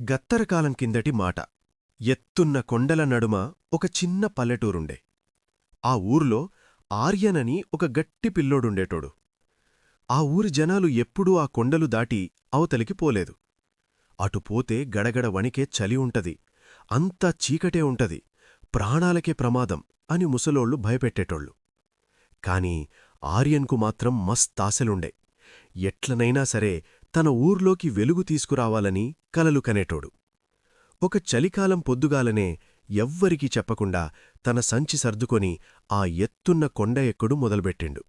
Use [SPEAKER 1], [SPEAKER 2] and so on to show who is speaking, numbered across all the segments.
[SPEAKER 1] గత్తరకాలం కిందటి మాట. ఎత్తున్న కొండల నడుమ ఒక చిన్న పల్లెటూరుండే. ఆ ఊర్లో ఆర్యనని ఒక గట్టి పిల్లోడుండేటోడు. ఆ ఊరి జనాలు ఎప్పుడూ ఆ కొండలు దాటి అవతలికి పోలేదు. అటుపోతే గడగడ వణికే చలి ఉంటది, అంతా చీకటే ఉంటది, ప్రాణాలకే ప్రమాదం అని ముసలోళ్ళు భయపెట్టేటోళ్ళు. కాని ఆర్యన్కు మాత్రం మస్తాశలుండే. ఎట్లనైనా సరే తన ఊర్లోకి వెలుగు తీసుకురావాలని కలలు కనేటోడు. ఒక చలికాలం పొద్దుగాలనే ఎవ్వరికీ చెప్పకుండా తన సంచి సర్దుకొని ఆ ఎత్తున్న కొండ ఎక్కుడు మొదలుపెట్టిండు.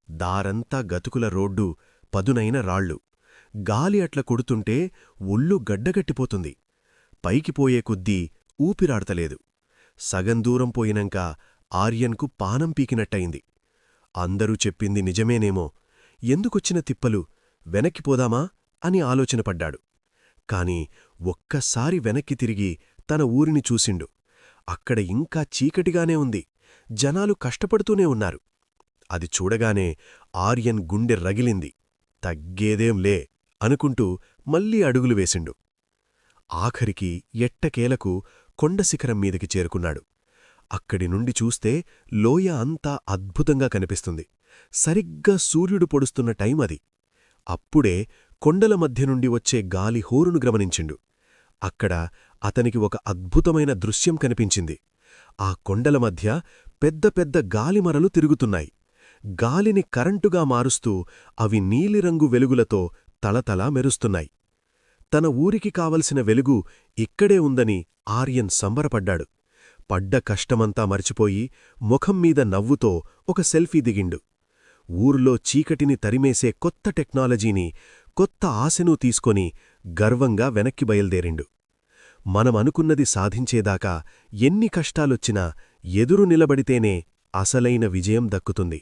[SPEAKER 1] దారంతా గతుకుల రోడ్డు, పదునైన రాళ్ళు. గాలి అట్ల కొడుతుంటే ఒళ్ళు గడ్డగట్టిపోతుంది. పైకి పోయే కొద్దీ ఊపిరాడతలేదు. సగం దూరం పోయినంక ఆర్యన్కు పానం పీకినట్టయింది. అందరూ చెప్పింది నిజమేనేమో, ఎందుకొచ్చిన తిప్పలు, వెనక్కిపోదామా అని ఆలోచనపడ్డాడు. కాని ఒక్కసారి వెనక్కి తిరిగి తన ఊరిని చూసిండు. అక్కడ ఇంకా చీకటిగానే ఉంది, జనాలు కష్టపడుతూనే ఉన్నారు. అది చూడగానే ఆర్యన్ గుండె రగిలింది. తగ్గేదేం లే అనుకుంటూ మళ్లీ అడుగులు వేసిండు. ఆఖరికి ఎట్టకేలకు కొండశిఖరం మీదికి చేరుకున్నాడు. అక్కడి నుండి చూస్తే లోయ అంతా అద్భుతంగా కనిపిస్తుంది. సరిగ్గా సూర్యుడు పొడుస్తున్న టైం అది. అప్పుడే కొండల మధ్య నుండి వచ్చే గాలి హోరును గమనించిండు. అక్కడ అతనికి ఒక అద్భుతమైన దృశ్యం కనిపించింది. ఆ కొండల మధ్య పెద్ద పెద్ద గాలిమరలు తిరుగుతున్నాయి. గాలిని కరెంటుగా మారుస్తూ అవి నీలిరంగు వెలుగులతో తళతళా మెరుస్తున్నాయి. తన ఊరికి కావలసిన వెలుగు ఇక్కడే ఉందని ఆర్యన్ సంబరపడ్డాడు. పడ్డ కష్టమంతా మర్చిపోయి ముఖంమీద నవ్వుతో ఒక సెల్ఫీ దిగిండు. ఊర్లో చీకటిని తరిమేసే కొత్త టెక్నాలజీని, కొత్త ఆశను తీసుకొని గర్వంగా వెనక్కి బయల్దేరిండు. మనమనుకున్నది సాధించేదాకా ఎన్ని కష్టాలొచ్చినా ఎదురు నిలబడితేనే అసలైన విజయం దక్కుతుంది.